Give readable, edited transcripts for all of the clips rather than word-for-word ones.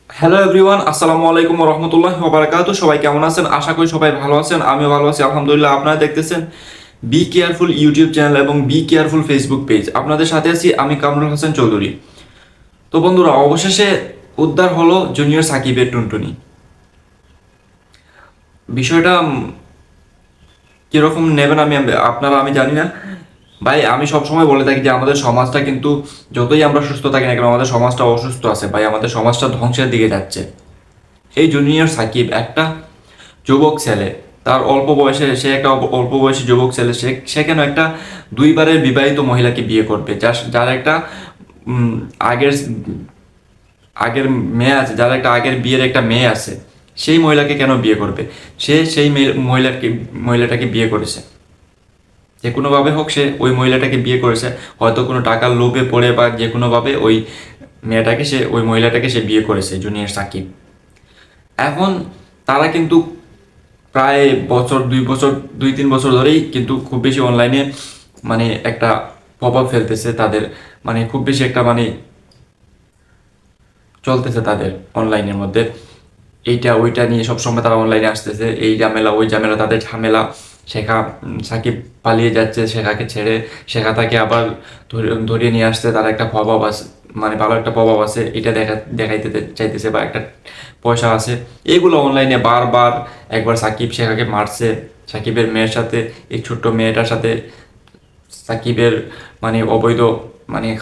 Hello everyone, আসসালামু আলাইকুম রহমতুল্লাহ ওবারাকাতু। সবাই কেমন আছেন? আশা করি সবাই ভালো আছেন। আমিও ভালো আছি আলহামদুলিল্লাহ। আপনারা দেখতেছেন বি কেয়ারফুল ইউটিউব চ্যানেল এবং বি কেয়ারফুল ফেসবুক পেজ। আপনাদের সাথে আছি আমি কামরুল হাসান চৌধুরী। তো বন্ধুরা, অবশেষে উদ্ধার হলো জুনিয়র সাকিবের টুনটুনি। বিষয়টা কিরকম নেবেন আমি জানি না ভাই। আমি সবসময় বলে থাকি যে আমাদের সমাজটা কিন্তু, যতই আমরা সুস্থ থাকি না কেন, আমাদের সমাজটা অসুস্থ আছে ভাই। আমাদের সমাজটা ধ্বংসের দিকে যাচ্ছে। এই জুনিয়র সাকিব একটা যুবক ছেলে, তার অল্প বয়সে, সে একটা অল্প বয়সী যুবক ছেলে, সে কেন একটা দুইবারের বিবাহিত মহিলাকে বিয়ে করবে? যার যার একটা উম, আগের আগের মেয়ে আছে, যার একটা আগের বিয়ের একটা মেয়ে আছে, সেই মহিলাকে কেন বিয়ে করবে? সে সেই মহিলাটাকে বিয়ে করেছে, যে কোনোভাবে হোক সে ওই মহিলাটাকে বিয়ে করেছে। হয়তো কোনো টাকার লোভে পড়ে বা যে কোনোভাবে ওই মহিলাটাকে সে বিয়ে করেছে, জুনিয়র সাকিব। এখন তারা কিন্তু প্রায় দুই তিন বছর ধরেই কিন্তু খুব বেশি অনলাইনে একটা প্রভাব ফেলতেছে তাদের, খুব বেশি একটা চলতেছে তাদের অনলাইনের মধ্যে। এইটা ওইটা নিয়ে সবসময় তারা অনলাইনে আসতেছে, এই ঝামেলা ওই ঝামেলা, তাদের ঝামেলা। সাকিব পালিয়ে যাচ্ছে শেখাকে ছেড়ে, শেখা তাকে আবার ধরিয়ে নিয়ে আসছে। তার একটা প্রভাব আছে, ভালো একটা প্রভাব আছে, এটা দেখাইতে চাইতেছে, বা একটা পয়সা আছে। এগুলো অনলাইনে বারবার, একবার সাকিব শেখাকে মারছে, সাকিবের মেয়ের সাথে, এই ছোট্ট মেয়েটার সাথে সাকিবের অবৈধ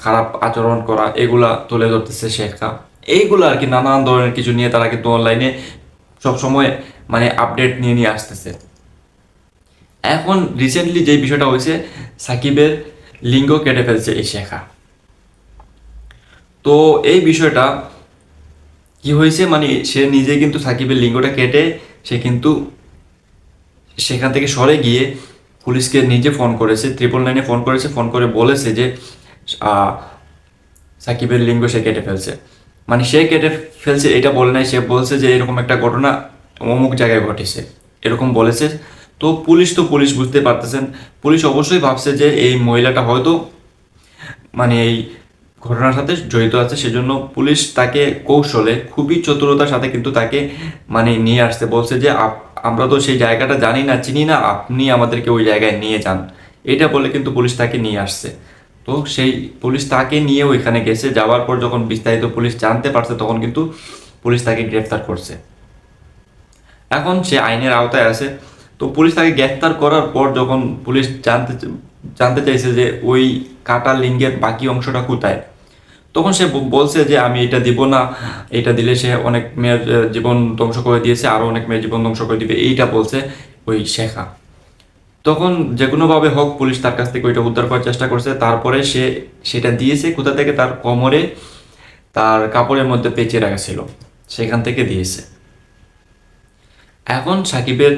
খারাপ আচরণ করা, এগুলা তুলে ধরতেছে শেখা। এইগুলো আর কি, নানান ধরনের কিছু নিয়ে তারা কিন্তু অনলাইনে সবসময় আপডেট নিয়ে নিয়ে আসতেছে। এখন রিসেন্টলি যে বিষয়টা হয়েছে, সাকিবের লিঙ্গ কেটে ফেলছে এই শেখা। তো এই বিষয়টা কি হয়েছে, সে নিজে কিন্তু সাকিবের লিঙ্গটা কেটে, সে কিন্তু সেখান থেকে সরে গিয়ে পুলিশকে নিজে ফোন করেছে, 999 ফোন করেছে, ফোন করে বলেছে যে আহ, সাকিবের লিঙ্গ সে কেটে ফেলছে। সে কেটে ফেলছে এটা বলে নাই, সে বলছে যে এরকম একটা ঘটনা অমুক জায়গায় ঘটেছে, এরকম বলেছে। তো পুলিশ বুঝতে পারতেছেন, পুলিশ অবশ্যই ভাবছে যে এই মহিলাটা হয়তো এই ঘটনার সাথে জড়িত আছে। সেজন্য পুলিশ তাকে কৌশলে, খুবই চতুরতার সাথে কিন্তু তাকে নিয়ে আসতে বলছে যে আমরা তো সেই জায়গাটা জানি না, চিনি না, আপনি আমাদেরকে ওই জায়গায় নিয়ে যান। এটা বলে কিন্তু পুলিশ তাকে নিয়ে আসছে। তো সেই পুলিশ তাকে নিয়ে ওইখানে গেছে, যাওয়ার পর যখন বিস্তারিত পুলিশ জানতে পারছে, তখন কিন্তু পুলিশ তাকে গ্রেফতার করছে। এখন সে আইনের আওতায় আছে। তো পুলিশ তাকে গ্রেফতার করার পর যখন পুলিশ জানতে চাইছে যে ওই কাটা লিঙ্গের বাকি অংশটা কোথায়, তখন সে বলছে যে আমি এটা দিব না, এটা দিলে সে অনেক মেয়ের জীবন ধ্বংস করে দিয়েছে, আরো অনেক মেয়ের জীবন ধ্বংস করে দিবে, এইটা বলছে ওই শেখা। তখন যে কোনোভাবে হোক পুলিশ তার কাছ থেকে ওইটা উদ্ধার করার চেষ্টা করছে। তারপরে সে সেটা দিয়েছে কোথা থেকে, তার কোমরে তার কাপড়ের মধ্যে পেঁচিয়ে রাখা ছিল, সেখান থেকে দিয়েছে। এখন সাকিবের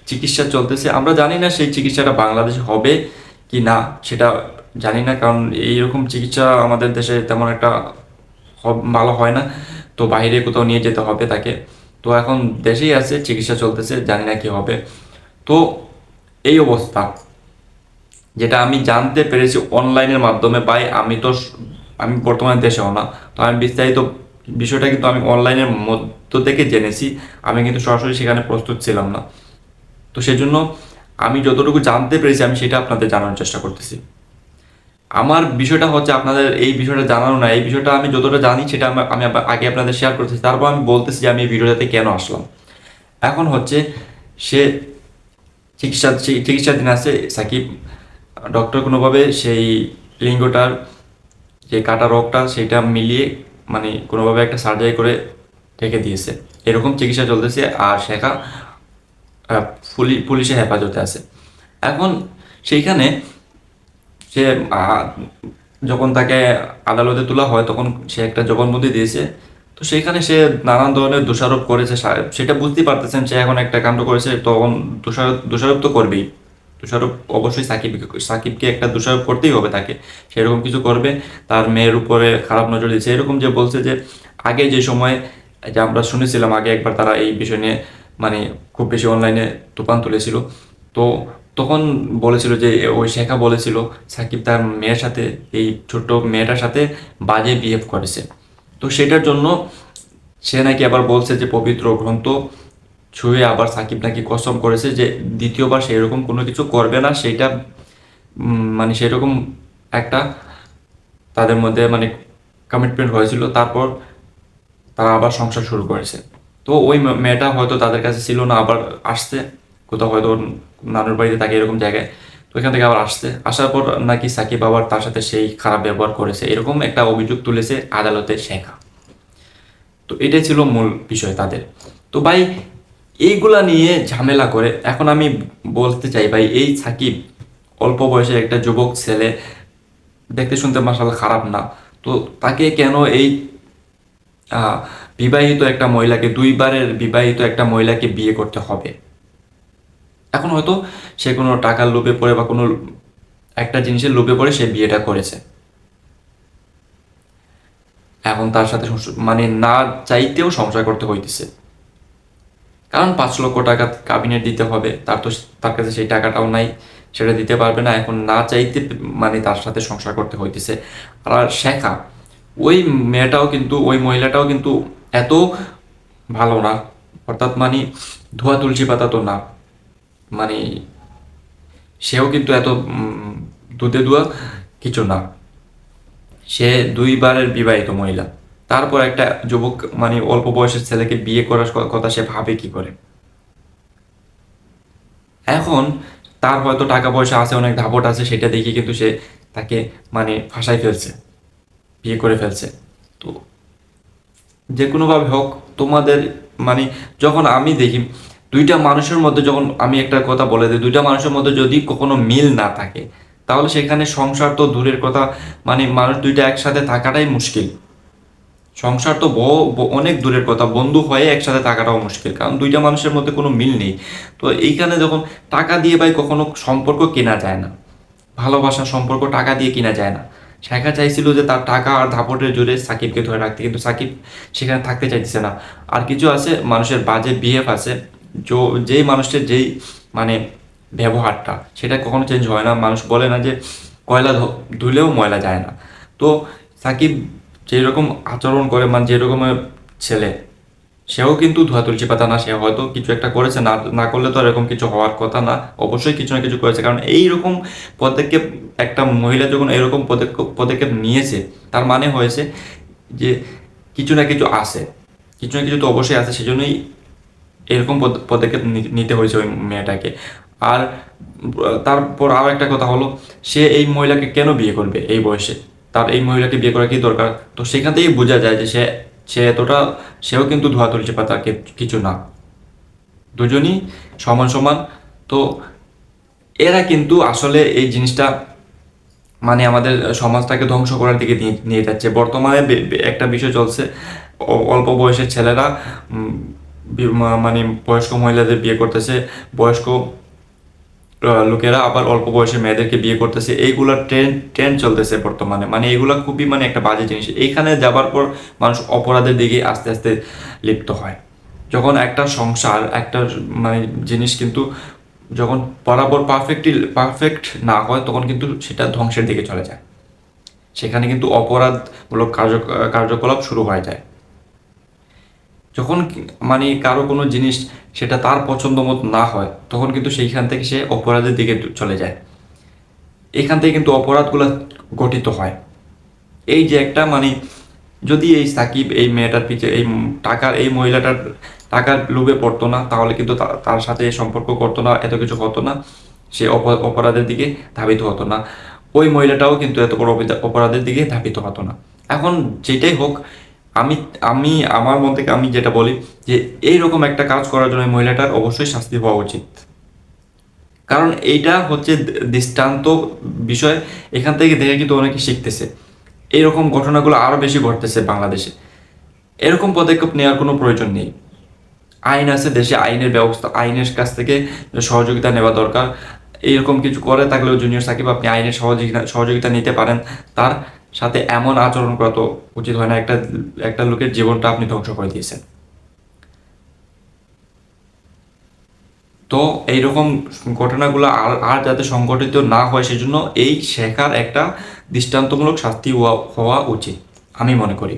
চিকিৎসা চলতেছে। আমরা জানি না সেই চিকিৎসাটা বাংলাদেশে হবে কি না, সেটা জানি না, কারণ এইরকম চিকিৎসা আমাদের দেশে তেমন একটা ভালো হয় না। তো বাইরে কোথাও নিয়ে যেতে হবে তাকে। তো এখন দেশেই আছে, চিকিৎসা চলতেছে, জানি না কি হবে। তো এই অবস্থা, যেটা আমি জানতে পেরেছি অনলাইনের মাধ্যমে পাই। আমি বর্তমানে দেশেও না, তো আমি বিস্তারিত বিষয়টা কিন্তু আমি অনলাইনের মধ্য থেকে জেনেছি। আমি কিন্তু সরাসরি সেখানে প্রস্তুত ছিলাম না। তো সেজন্য আমি যতটুকু জানতে পেরেছি আমি সেটা আপনাদের জানানোর চেষ্টা করতেছি। আমার বিষয়টা হচ্ছে আপনাদের এই বিষয়টা জানানো না, এই বিষয়টা আমি যতটা জানি সেটা আমি আগে আপনাদের শেয়ার করতেছি, তারপর আমি বলতেছি যে আমি এই ভিডিওটাতে কেন আসলাম। এখন হচ্ছে, সে চিকিৎসাধীন আছে সাকিব। ডক্টর কোনোভাবে সেই লিঙ্গটার যে কাটা রোগটা সেটা মিলিয়ে কোনোভাবে একটা সার্জারি করে রেখে দিয়েছে, এরকম চিকিৎসা চলতেছে। আর শেখা আহ, পুলিশের হেফাজতে আছে। এখন সেইখানে সে যখন তাকে আদালতে তোলা হয়, তখন সে একটা জবানবন্দি দিয়েছে। তো সেইখানে সে নানান ধরনের দোষারোপ করেছে। সেটা বুঝতেই পারতেছেন, সে এখন একটা কাণ্ড করেছে, তখন দোষারোপ তো করবেই। দোষারোপ অবশ্যই সাকিবকে একটা দোষারোপ করতেই হবে তাকে। সেরকম কিছু করবে, তার মেয়ের উপরে খারাপ নজর দিচ্ছে, এরকম যে বলছে যে আগে যে সময়, যে আমরা শুনেছিলাম আগে একবার তারা এই বিষয় নিয়ে মানে খুব বেশি অনলাইনে তুফান তুলেছিল। তো তখন বলেছিল যে, ওই শেখা বলেছিল সাকিব তার মেয়ের সাথে, এই ছোট্ট মেয়েটার সাথে বাজে বিহেভ করেছে। তো সেটার জন্য সে নাকি আবার বলছে যে পবিত্র গ্রন্থ ছুঁয়ে আবার সাকিব নাকি কসম করেছে যে দ্বিতীয়বার সেরকম কোনো কিছু করবে না, সেটা মানে সেরকম একটা তাদের মধ্যে মানে কমিটমেন্ট হয়েছিল। তারপর তারা আবার সংসার শুরু করেছে। তো ওই মেয়েটা হয়তো তাদের কাছে ছিল না, আবার আসছে কোথাও, হয়তো ওর নানুর বাড়িতে থাকে এরকম জায়গায়। তো এখান থেকে আবার আসছে, আসার পর নাকি সাকিব আবার তার সাথে সেই খারাপ ব্যবহার করেছে, এরকম একটা অভিযোগ তুলেছে আদালতে শেখা। তো এটাই ছিল মূল বিষয় তাদের। তো ভাই এইগুলা নিয়ে ঝামেলা করে এখন আমি বলতে চাই ভাই, এই সাকিব অল্প বয়সে একটা যুবক ছেলে, দেখতে শুনতে মাসাল্লাহ খারাপ না, তো তাকে কেন এই আহ, বিবাহিত একটা মহিলাকে, দুইবারের বিবাহিত একটা মহিলাকে বিয়ে করতে হবে? এখন হয়তো সে কোনো টাকার লোভে পড়ে বা কোনো একটা জিনিসের লোভে পড়ে সে বিয়েটা করেছে। এখন তার সাথে মানে না চাইতেও সংসার করতে হইতেছে, কারণ 5 লক্ষ টাকা কাবিনের দিতে হবে, তার কাছে সেই টাকাটাও নাই, সেটা দিতে পারবে না। এখন না চাইতে মানে তার সাথে সংসার করতে হইতেছে। আর শেখা, ওই মেয়েটাও কিন্তু, ওই মহিলাটাও কিন্তু এত ভালো না, অর্থাৎ মানে ধোয়া তুলসী পাতা তো না, মানে সেও কিন্তু এত দুধে ধোয়া কিছু না। সে দুইবারের বিবাহিত মহিলা, তারপর একটা যুবক মানে অল্প বয়সের ছেলেকে বিয়ে করার কথা সে ভাবে কি করে? এখন তার হয়তো টাকা পয়সা আছে, অনেক দাপট আছে, সেটা দেখে কিন্তু সে তাকে মানে ফাঁসাই ফেলছে, বিয়ে করে ফেলছে। তো যে কোনোভাবে হোক তোমাদের মানে, যখন আমি দেখি দুইটা মানুষের মধ্যে, যখন আমি একটা কথা বলে দিই, দুইটা মানুষের মধ্যে যদি কখনো মিল না থাকে, তাহলে সেখানে সংসার তো দূরের কথা, মানে মানুষ দুইটা একসাথে থাকাটাই মুশকিল। সংসার তো অনেক দূরের কথা, বন্ধু হয়ে একসাথে থাকাটাও মুশকিল, কারণ দুইটা মানুষের মধ্যে কোনো মিল নেই। তো এইখানে যখন টাকা দিয়ে ভাই কখনো সম্পর্ক কেনা যায় না, ভালোবাসার সম্পর্ক টাকা দিয়ে কিনা যায় না। শেখা চাইছিল যে তার টাকা আর দাপটের জোরে সাকিবকে ধরে রাখতে, কিন্তু সাকিব সেখানে থাকতে চাইতেছে না। আর কিছু আছে মানুষের বাজে বিহেভ আছে, যেই মানুষের যেই মানে ব্যবহারটা, সেটা কখনো চেঞ্জ হয় না। মানুষ বলে না যে কয়লা ধুলেও ময়লা যায় না। তো সাকিব যেরকম আচরণ করে, মানে যেরকমের ছেলে, সেও কিন্তু ধোয়া তুলসী পাতা না। সে হয়তো কিছু একটা করেছে, না না করলে তো এরকম কিছু হওয়ার কথা না, অবশ্যই কিছু না কিছু করেছে। কারণ এইরকম পদক্ষেপ, একটা মহিলা যখন এরকম পদক্ষেপ নিয়েছে, তার মানে হয়েছে যে কিছু না কিছু আছে, কিছু না কিছু তো অবশ্যই আছে, সেজন্যই এরকম পদক্ষেপ নিতে হয়েছে ওই মেয়েটাকে। আর তারপর আরও একটা কথা হলো, সে এই মহিলাকে কেন বিয়ে করবে এই বয়সে? তার এই মহিলাকে বিয়ে করা কি দরকার? তো সেখান থেকেই বোঝা যায় যে সে সে এতটা, সেও কিন্তু ধোয়া তুলসী পাতা কিছু না, দুজনই সমান সমান। তো এরা কিন্তু আসলে এই জিনিসটা মানে আমাদের সমাজটাকে ধ্বংস করার দিকে নিয়ে নিয়ে যাচ্ছে। বর্তমানে একটা বিষয় চলছে, অল্প বয়সের ছেলেরা মানে বয়স্ক মহিলাদের বিয়ে করতেছে, বয়স্ক লোকেরা আবার অল্প বয়সে মেয়েদেরকে বিয়ে করতেছে, এইগুলা ট্রেন্ড চলতেছে বর্তমানে। মানে এগুলা খুবই মানে একটা বাজে জিনিস। এইখানে যাবার পর মানুষ অপরাধের দিকে আস্তে আস্তে লিপ্ত হয়। যখন একটা সংসার, একটা মানে জিনিস কিন্তু যখন বরাবর পারফেক্ট না হয়, তখন কিন্তু সেটা ধ্বংসের দিকে চলে যায়। সেখানে কিন্তু অপরাধমূলক কার্যকলাপ শুরু হয়ে যায়। যখন মানে কারো কোনো জিনিস সেটা তার পছন্দ মতো না হয়, তখন কিন্তু সেইখান থেকে সে অপরাধের দিকে চলে যায়। এখান থেকে কিন্তু অপরাধগুলো গঠিত হয়। এই যে একটা মানে, যদি এই সাকিব এই মেয়েটার পিছে, এই টাকার, এই মহিলাটার টাকার লোভে পড়তো না, তাহলে কিন্তু তার সাথে সম্পর্ক করতো না, এত কিছু হতো না, সে অপরাধের দিকে ধাবিত হতো না। ওই মহিলাটাও কিন্তু এত বড় অপরাধের দিকে ধাবিত হতো না। এখন যেটাই হোক, আমি আমি আমার মন থেকে আমি যেটা বলি যে এইরকম একটা কাজ করার জন্য মহিলাটার অবশ্যই শাস্তি হওয়া উচিত। কারণ এইটা হচ্ছে দৃষ্টান্ত বিষয়, এখান থেকে দেখে কিন্তু অনেকে শিখতেছে। এইরকম ঘটনাগুলো আরও বেশি ঘটতেছে বাংলাদেশে। এরকম পদক্ষেপ নেওয়ার কোনো প্রয়োজন নেই। আইন আছে দেশে, আইনের ব্যবস্থা, আইনের কাছ থেকে সহযোগিতা নেওয়া দরকার। এইরকম কিছু করে থাকলেও জুনিয়র সাকিব, আপনি আইনের সহযোগিতা নিতে পারেন। তার সাথে এমন আচরণ করা তো উচিত হয় না। একটা একটা লোকের জীবনটা আপনি ধ্বংস করে দিয়েছেন। তো এইরকম ঘটনাগুলো আর আর যাতে সংঘটিত না হয়, সেজন্য এই শেখার একটা দৃষ্টান্তমূলক শাস্তি হওয়া উচিত, আমি মনে করি।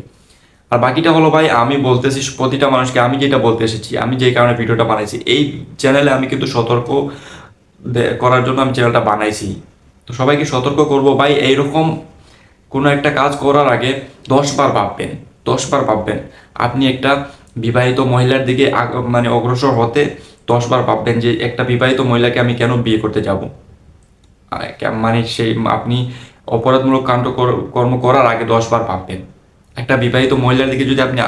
আর বাকিটা হলো ভাই, আমি বলতেছি প্রতিটা মানুষকে, আমি যেটা বলতে এসেছি, আমি যেই কারণে ভিডিওটা বানাইছি, এই চ্যানেলে আমি কিন্তু সতর্ক করার জন্য আমি চ্যানেলটা বানাইছি। তো সবাইকে সতর্ক করব ভাই, এইরকম কোনো একটা কাজ করার আগে 10 বার ভাববেন, 10 বার ভাববেন। আপনি একটা বিবাহিত মহিলার দিকে মানে অগ্রসর হতে 10 বার ভাববেন যে একটা বিবাহিত মহিলাকে আমি কেন বিয়ে করতে যাব। মানে সেই আপনি অপরাধমূলক কর্ম করার আগে 10 বার ভাববেন। একটা বিবাহিত মহিলার দিকে যদি আপনি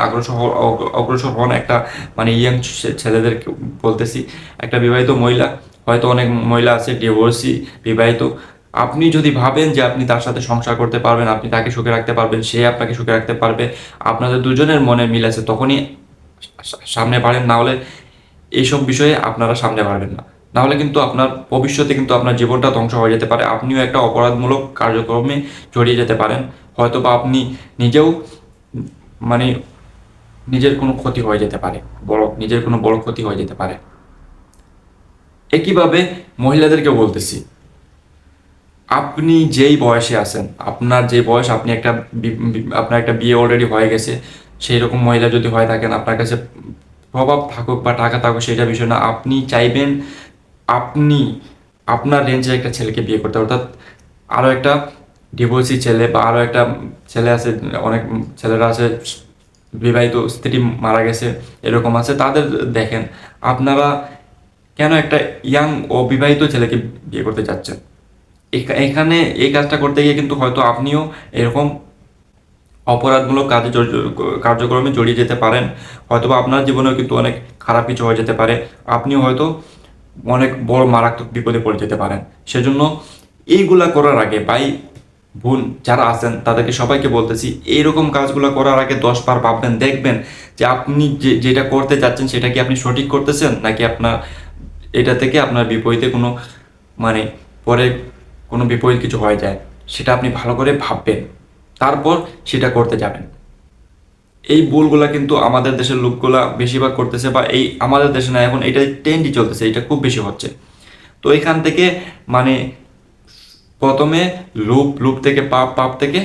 অগ্রসর হন, একটা মানে ইয়াং ছেলেদের বলতেছি, একটা বিবাহিত মহিলা, হয়তো অনেক মহিলা আছে ডিভোর্সি, বিবাহিত, আপনি যদি ভাবেন যে আপনি তার সাথে সংসার করতে পারবেন, আপনি তাকে সুখে রাখতে পারবেন, সে আপনাকে সুখে রাখতে পারবে, আপনাদের দুজনের মনে মিল আছে, তখনই সামনে বাড়েন। না হলে এইসব বিষয়ে আপনারা সামনে বাড়বেন না। না হলে কিন্তু আপনার ভবিষ্যতে কিন্তু আপনার জীবনটা ধ্বংস হয়ে যেতে পারে, আপনিও একটা অপরাধমূলক কার্যক্রমে জড়িয়ে যেতে পারেন। হয়তো বা আপনি নিজেও মানে নিজের কোনো ক্ষতি হয়ে যেতে পারে, নিজের কোনো বড় ক্ষতি হয়ে যেতে পারে। একইভাবে মহিলাদেরকে বলতেছি, আপনি যেই বয়সে আছেন, আপনার যে বয়স, আপনি একটা আপনার একটা বিয়ে অলরেডি হয়ে গেছে, সেই রকম মহিলা যদি হয়ে থাকেন, আপনার কাছে প্রভাব থাকুক বা টাকা থাকুক সেটা বিষয় না, আপনি চাইবেন আপনি আপনার রেঞ্জের একটা ছেলেকে বিয়ে করতে, অর্থাৎ আরও একটা ডিভোর্সি ছেলে বা আরও একটা ছেলে আছে, অনেক ছেলেরা আছে বিবাহিত স্ত্রী মারা গেছে, এরকম আছে, তাদের দেখেন। আপনারা কেন একটা ইয়াং অবিবাহিত ছেলেকে বিয়ে করতে চাচ্ছেন? এখানে এই কাজটা করতে গিয়ে কিন্তু হয়তো আপনিও এরকম অপরাধমূলক কার্যক্রমে জড়িয়ে যেতে পারেন। হয়তো বা আপনার জীবনেও কিন্তু অনেক খারাপ কিছু হয়ে যেতে পারে, আপনিও হয়তো অনেক বড় মারাত্মক বিপদে পড়ে যেতে পারেন। সেজন্য এইগুলা করার আগে ভাই বোন যারা আছেন তাদেরকে সবাইকে বলতেছি, এইরকম কাজগুলো করার আগে 10 বার ভাববেন, দেখবেন যে আপনি যেটা করতে যাচ্ছেন সেটা কি আপনি সঠিক করতেছেন, নাকি আপনার এটা থেকে আপনার বিপরীতে কোনো মানে পরে কোনো বিপরীত কিছু হয়ে যায়, সেটা আপনি ভালো করে ভাববেন, তারপর সেটা করতে যাবেন। এই ভুলগুলা কিন্তু আমাদের দেশের লোকগুলা বেশিরভাগ করতেছে, বা এই আমাদের দেশে না, এখন এটা ট্রেন্ডই চলতেছে, এটা খুব বেশি হচ্ছে। তো এখান থেকে মানে প্রথমে লুপ থেকে পাপ থেকে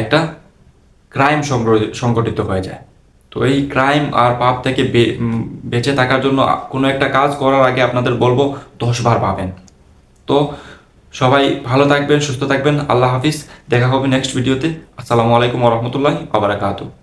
একটা ক্রাইম সংগঠিত হয়ে যায়। তো এই ক্রাইম আর পাপ থেকে বেঁচে থাকার জন্য কোনো একটা কাজ করার আগে আপনাদের বলবো 10 বার ভাবেন। তো সবাই ভালো থাকবেন, সুস্থ থাকবেন, আল্লাহ হাফিজ, দেখা হবে নেক্সট ভিডিওতে। আসসালামু আলাইকুম ওয়া রাহমাতুল্লাহি ওয়া বারাকাতুহু।